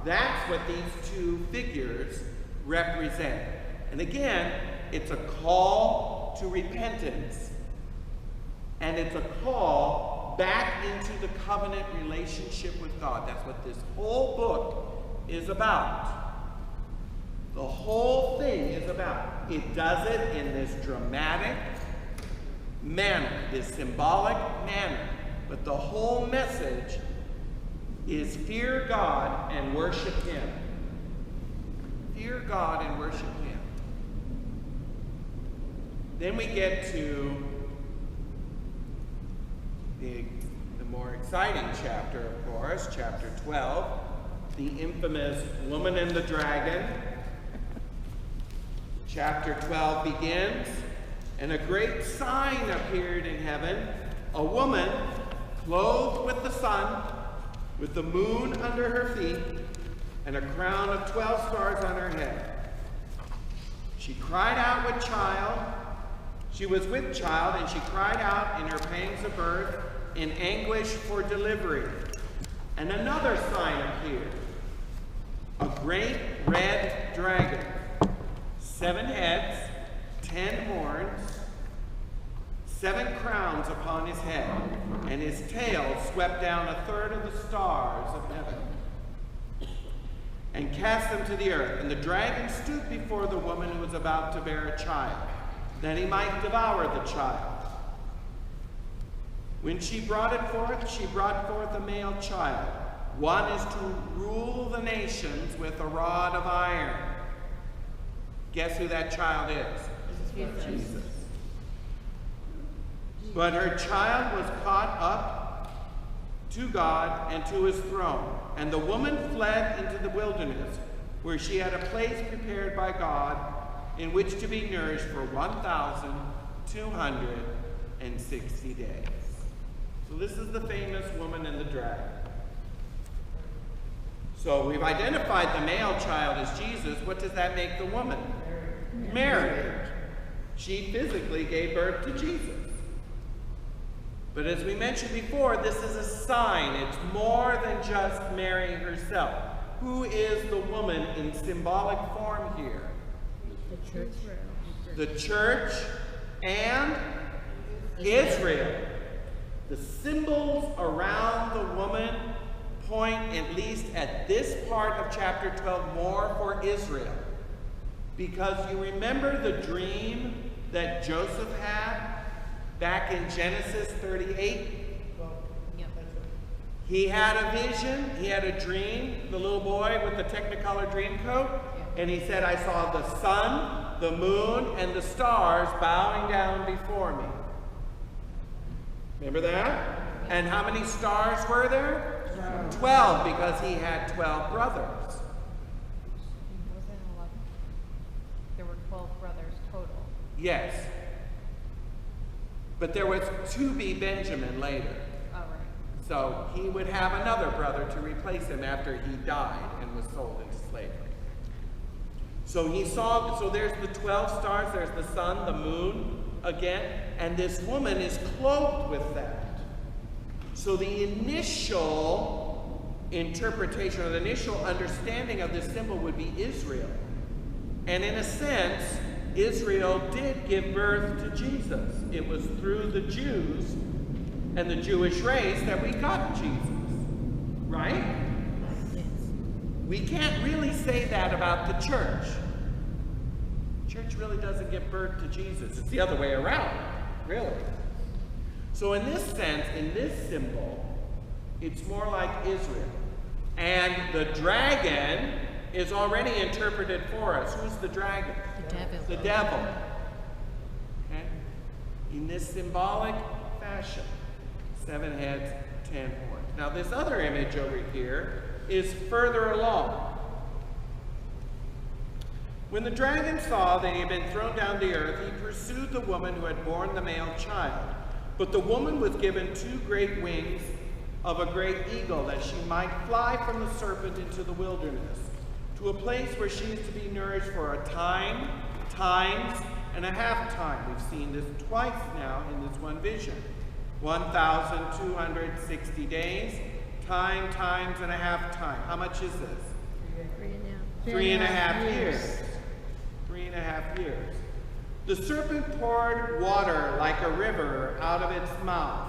That's what these two figures represent. And again, it's a call to repentance. And it's a call back into the covenant relationship with God. That's what this whole book is about. The whole thing is about. It does it in this dramatic manner, this symbolic manner. But the whole message is fear God and worship Him. Fear God and worship Him. Then we get to the more exciting chapter, of course, chapter 12, the infamous Woman and the Dragon. Chapter 12 begins, and a great sign appeared in heaven, a woman clothed with the sun, with the moon under her feet, and a crown of 12 stars on her head. She cried out with child. She was with child, and she cried out in her pangs of birth, in anguish for delivery. And another sign appeared, a great red dragon, 7 heads, 10 horns, 7 crowns upon his head, and his tail swept down 1/3 of the stars of heaven and cast them to the earth. And the dragon stood before the woman who was about to bear a child, that he might devour the child. When she brought it forth, she brought forth a male child. One is to rule the nations with a rod of iron. Guess who that child is? Jesus. But her child was caught up to God and to his throne. And the woman fled into the wilderness, where she had a place prepared by God in which to be nourished for 1,260 days. So this is the famous Woman and the Dragon. So we've identified the male child as Jesus. What does that make the woman? Mary. She physically gave birth to Jesus. But as we mentioned before, this is a sign. It's more than just Mary herself. Who is the woman in symbolic form here? The church. The church and Israel. The symbols around the woman point, at least at this part of chapter 12, more for Israel. Because you remember the dream that Joseph had back in Genesis 38? Yep. He had a vision, he had a dream, the little boy with the Technicolor dream coat, and he said, I saw the sun, the moon, and the stars bowing down before me. Remember that? And how many stars were there? 12, because he had 12 brothers. Was it 11? There were 12 brothers total. Yes. But there was to be Benjamin later. Oh, right. So he would have another brother to replace him after he died and was sold into slavery. So he saw, so there's the 12 stars, there's the sun, the moon again, and this woman is clothed with that. So the initial interpretation or the initial understanding of this symbol would be Israel. And in a sense, Israel did give birth to Jesus. It was through the Jews and the Jewish race that we got Jesus. Right? Yes. We can't really say that about the church. The church really doesn't give birth to Jesus. It's the other way around, really. So in this sense, in this symbol, it's more like Israel. And the dragon is already interpreted for us. Who's the dragon? The devil. The devil. Okay? In this symbolic fashion. 7 heads, 10 horns. Now this other image over here is further along. When the dragon saw that he had been thrown down to earth, he pursued the woman who had borne the male child. But the woman was given 2 great wings of a great eagle, that she might fly from the serpent into the wilderness, to a place where she is to be nourished for a time, times, and a half time. We've seen this twice now in this one vision. 1,260 days, time, times, and a half time. How much is this? 3.5 years. 3.5 years. The serpent poured water like a river out of its mouth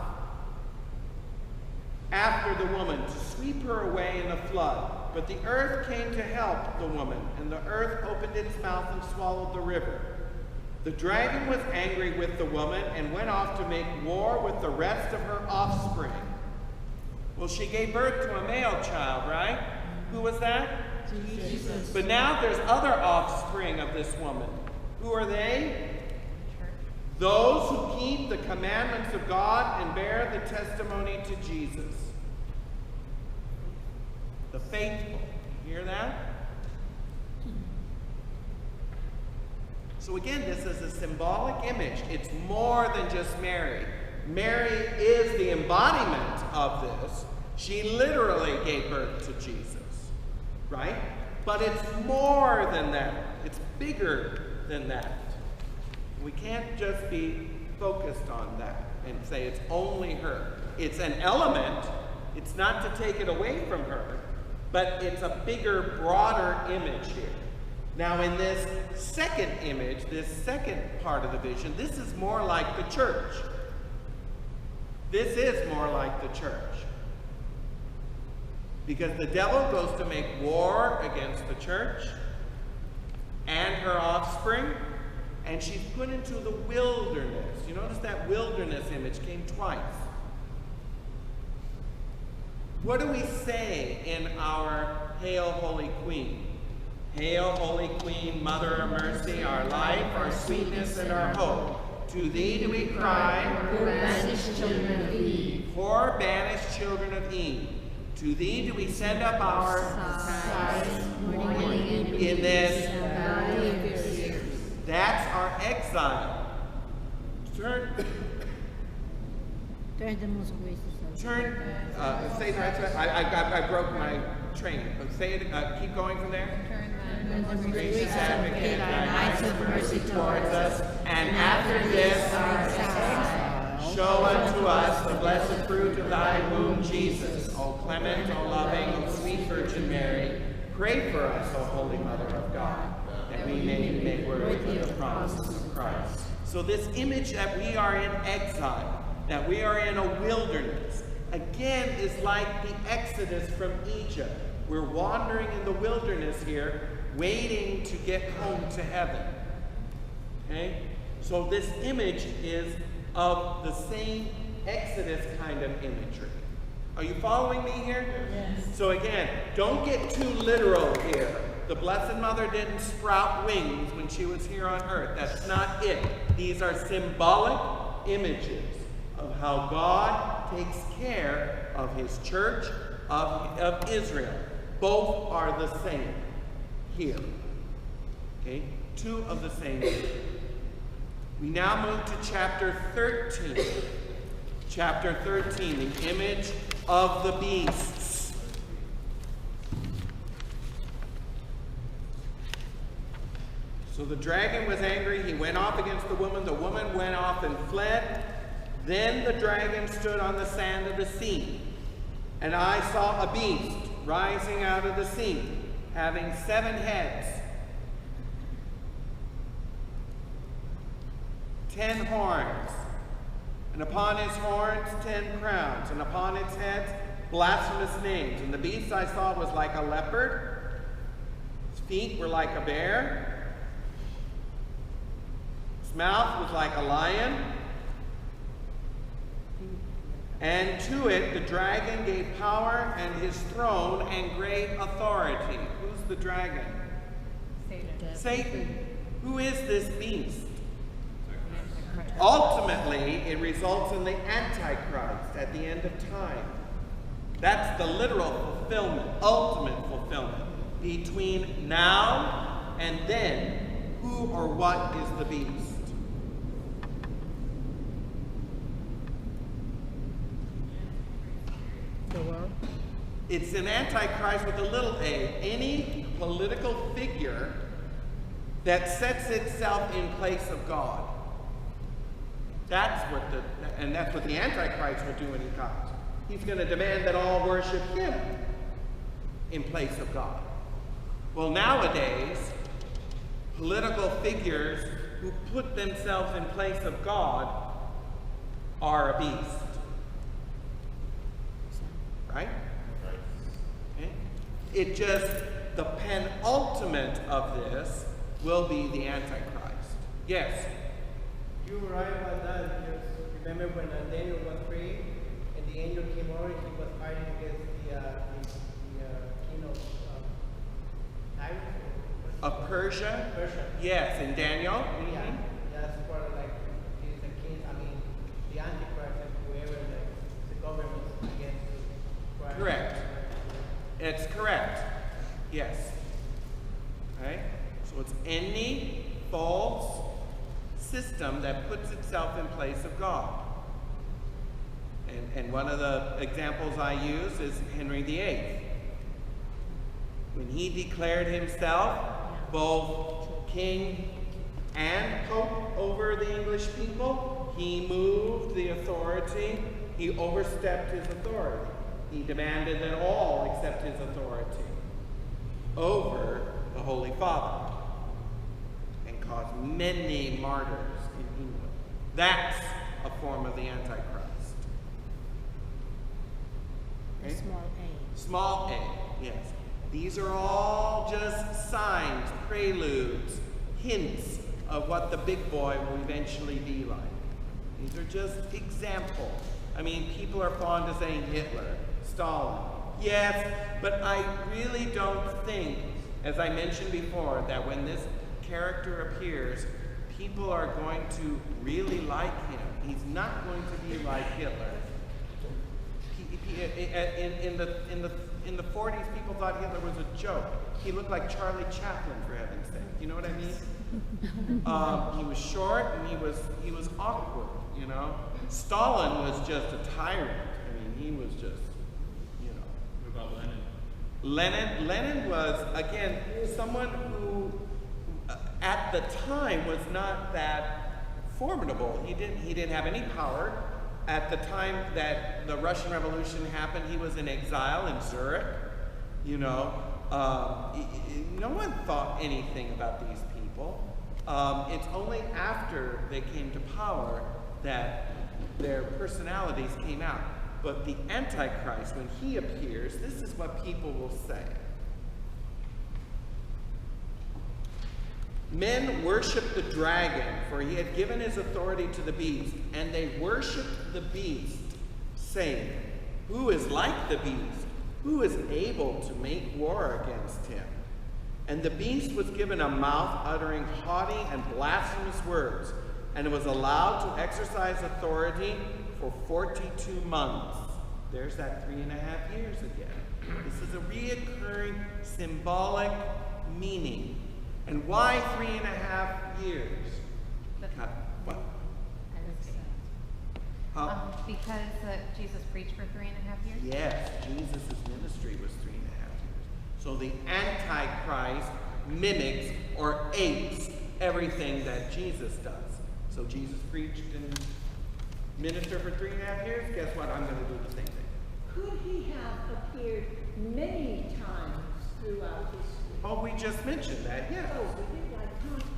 after the woman to sweep her away in a flood. But the earth came to help the woman, and the earth opened its mouth and swallowed the river. The dragon was angry with the woman and went off to make war with the rest of her offspring. Well, she gave birth to a male child, right? Who was that? Jesus. But now there's other offspring of this woman. Who are they? Those who keep the commandments of God and bear the testimony to Jesus. The faithful. You hear that? So again, this is a symbolic image. It's more than just Mary. Mary is the embodiment of this. She literally gave birth to Jesus, right? But it's more than that. It's bigger than that. We can't just be focused on that and say it's only her. It's an element. It's not to take it away from her, but it's a bigger, broader image here. Now in this second image, this second part of the vision, this is more like the church. This is more like the church. Because the devil goes to make war against the church and her offspring, and she's put into the wilderness. You notice that wilderness image came twice. What do we say in our Hail Holy Queen? Hail Holy Queen, Mother of Mercy, our life, our sweetness, and our hope. To thee do we cry, Poor banished children of Eve. poor banished children of Eve. To thee do we send up our Sighs, mourning and in this. valley of your tears. That's our exile. Turn, say the right side. I broke my train. But say it, keep going from there. Gracious advocate, thine eyes of mercy towards us, and after this our exile, show unto us the blessed fruit of thy womb, Jesus. O clement, O loving, O sweet Virgin Mary, pray for us, O Holy Mother of God, that we may be made worthy of the promises of Christ. So this image that we are in exile, that we are in a wilderness, again is like the Exodus from Egypt. We're wandering in the wilderness here, waiting to get home to heaven. Okay? So this image is of the same Exodus kind of imagery. Are you following me here? Yes. So again, don't get too literal here. The Blessed Mother didn't sprout wings when she was here on earth. That's not it. These are symbolic images of how God takes care of his church, of Israel. Both are the same here. Okay? Two of the same. We now move to chapter 13. Chapter 13, the image of the beasts. So the dragon was angry. He went off against the woman. The woman went off and fled. Then the dragon stood on the sand of the sea. And I saw a beast rising out of the sea, having 7 heads, 10 horns, and upon his horns 10 crowns, and upon its heads blasphemous names. And the beast I saw was like a leopard, his feet were like a bear, his mouth was like a lion, and to it the dragon gave power and his throne and great authority. Who's the dragon? Satan. Satan. Who is this beast? Ultimately, it results in the Antichrist at the end of time. That's the literal fulfillment, ultimate fulfillment. Between now and then, who or what is the beast? The world. It's an Antichrist with a little a. Any political figure that sets itself in place of God. That's what the Antichrist will do when he comes. He's going to demand that all worship him in place of God. Well, nowadays, political figures who put themselves in place of God are a beast. Right? Okay. It just, the penultimate of this will be the Antichrist. Yes? You were right about that, because remember when Daniel was praying and the angel came over, he was fighting against the king of Tyrus? Of Persia? Persia. Yes, in Daniel? Yeah, that's part of like, he's the king, I mean, the Antichrist and whoever the government against Christ. Correct. It's correct. Yes. Okay? So it's any false system that puts itself in place of God. And one of the examples I use is Henry VIII. When he declared himself both king and pope over the English people, he moved the authority, he overstepped his authority. He demanded that all accept his authority over the Holy Father and caused many martyrs in England. That's a form of the Antichrist. Okay? Small a. Small a, yes. These are all just signs, preludes, hints of what the big boy will eventually be like. These are just examples. I mean, people are fond of saying Hitler, Stalin. Yes, but I really don't think, as I mentioned before, that when this character appears, people are going to really like him. He's not going to be like Hitler. In the 40s, people thought Hitler was a joke. He looked like Charlie Chaplin, for heaven's sake. You know what I mean? He was short and he was awkward. You know, Stalin was just a tyrant. I mean, he was just, you know. What about Lenin? Lenin was, again, someone who, at the time, was not that formidable. He didn't have any power. At the time that the Russian Revolution happened, he was in exile in Zurich. You know, no one thought anything about these people. It's only after they came to power that their personalities came out. But the Antichrist, when he appears, this is what people will say. Men worshipped the dragon, for he had given his authority to the beast, and they worshipped the beast, saying, "Who is like the beast? Who is able to make war against him?" And the beast was given a mouth uttering haughty and blasphemous words, and it was allowed to exercise authority for 42 months. There's that 3.5 years again. This is a reoccurring symbolic meaning. And why 3.5 years? What? Because Jesus preached for 3.5 years? Yes, Jesus' ministry was 3.5 years. So the Antichrist mimics or apes everything that Jesus does. So Jesus preached and ministered for 3.5 years. Guess what? I'm going to do the same thing. Could he have appeared many times throughout history? Oh, we just mentioned that, yes. Oh, we did like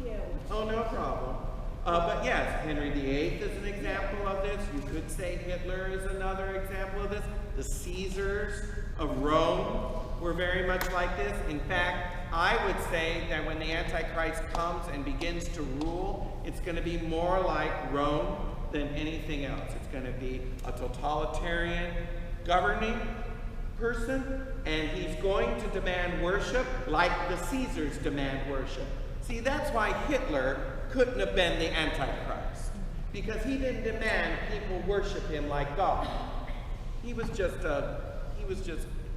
hear. Oh, no problem. But yes, Henry VIII is an example of this. You could say Hitler is another example of this. The Caesars of Rome were very much like this. In fact, I would say that when the Antichrist comes and begins to rule, it's going to be more like Rome than anything else. It's going to be a totalitarian governing person, and he's going to demand worship like the Caesars demand worship. See, that's why Hitler couldn't have been the Antichrist, because he didn't demand people worship him like God. He was just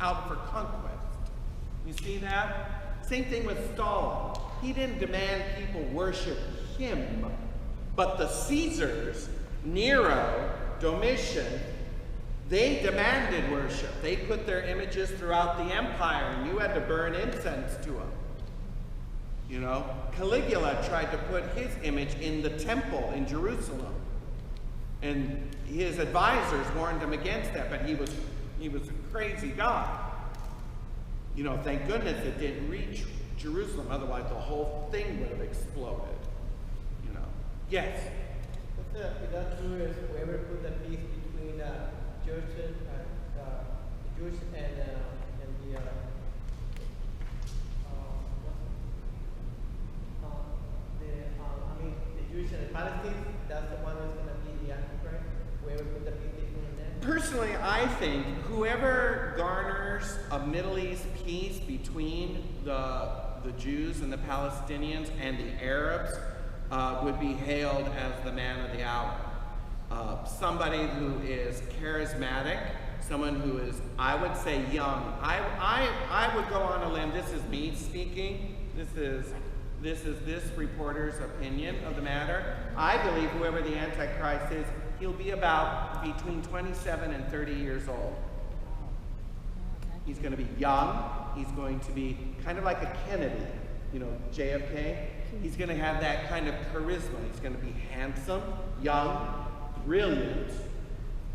out for conquest. You see that? Same thing with Stalin. He didn't demand people worship him, but the Caesars, Nero, Domitian, they demanded worship. They put their images throughout the empire, and you had to burn incense to them. You know, Caligula tried to put his image in the temple in Jerusalem, and his advisors warned him against that. But he was a crazy guy. You know, thank goodness it didn't reach Jerusalem. Otherwise, the whole thing would have exploded. You know. Yes. If that's true, is whoever put the peace between Jews and the Jews and the Palestinians, that's the one that's going to be the Antichrist. Whoever put the peace between them. Personally, I think whoever garners a Middle East peace between the Jews and the Palestinians and the Arabs would be hailed as the man of the hour. Somebody who is charismatic, someone who is, I would say, young. I would go on a limb. This is me speaking. This is this reporter's opinion of the matter. I believe whoever the Antichrist is, he'll be about between 27 and 30 years old. He's going to be young. He's going to be kind of like a Kennedy, you know, JFK. He's going to have that kind of charisma. He's going to be handsome, young, brilliant,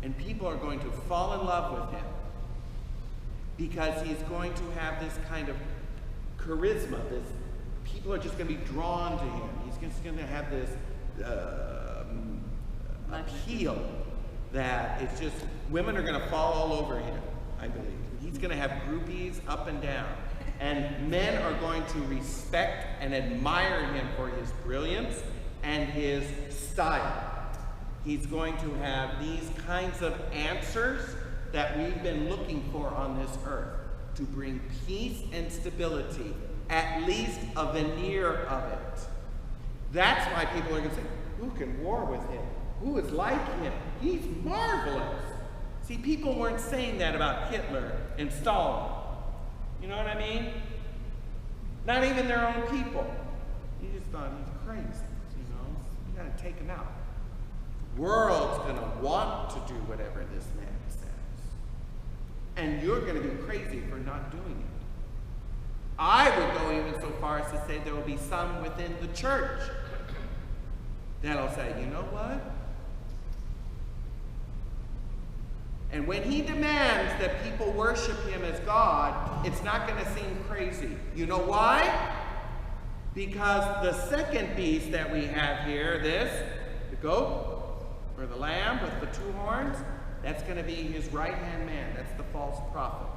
and people are going to fall in love with him because he's going to have this kind of charisma. People are just going to be drawn to him. He's just going to have this appeal that it's just, women are going to fall all over him, I believe. He's going to have groupies up and down. And men are going to respect and admire him for his brilliance and his style. He's going to have these kinds of answers that we've been looking for on this earth to bring peace and stability, at least a veneer of it. That's why people are going to say, who can war with him? Who is like him? He's marvelous. See, people weren't saying that about Hitler and Stalin. You know what I mean? Not even their own people. You just thought he's crazy, you know? You gotta take him out. The world's gonna want to do whatever this man says. And you're gonna be crazy for not doing it. I would go even so far as to say there will be some within the church that'll say, you know what? And when he demands that people worship him as God, it's not going to seem crazy. You know why? Because the second beast that we have here, the goat, or the lamb with the two horns, that's going to be his right-hand man. That's the false prophet.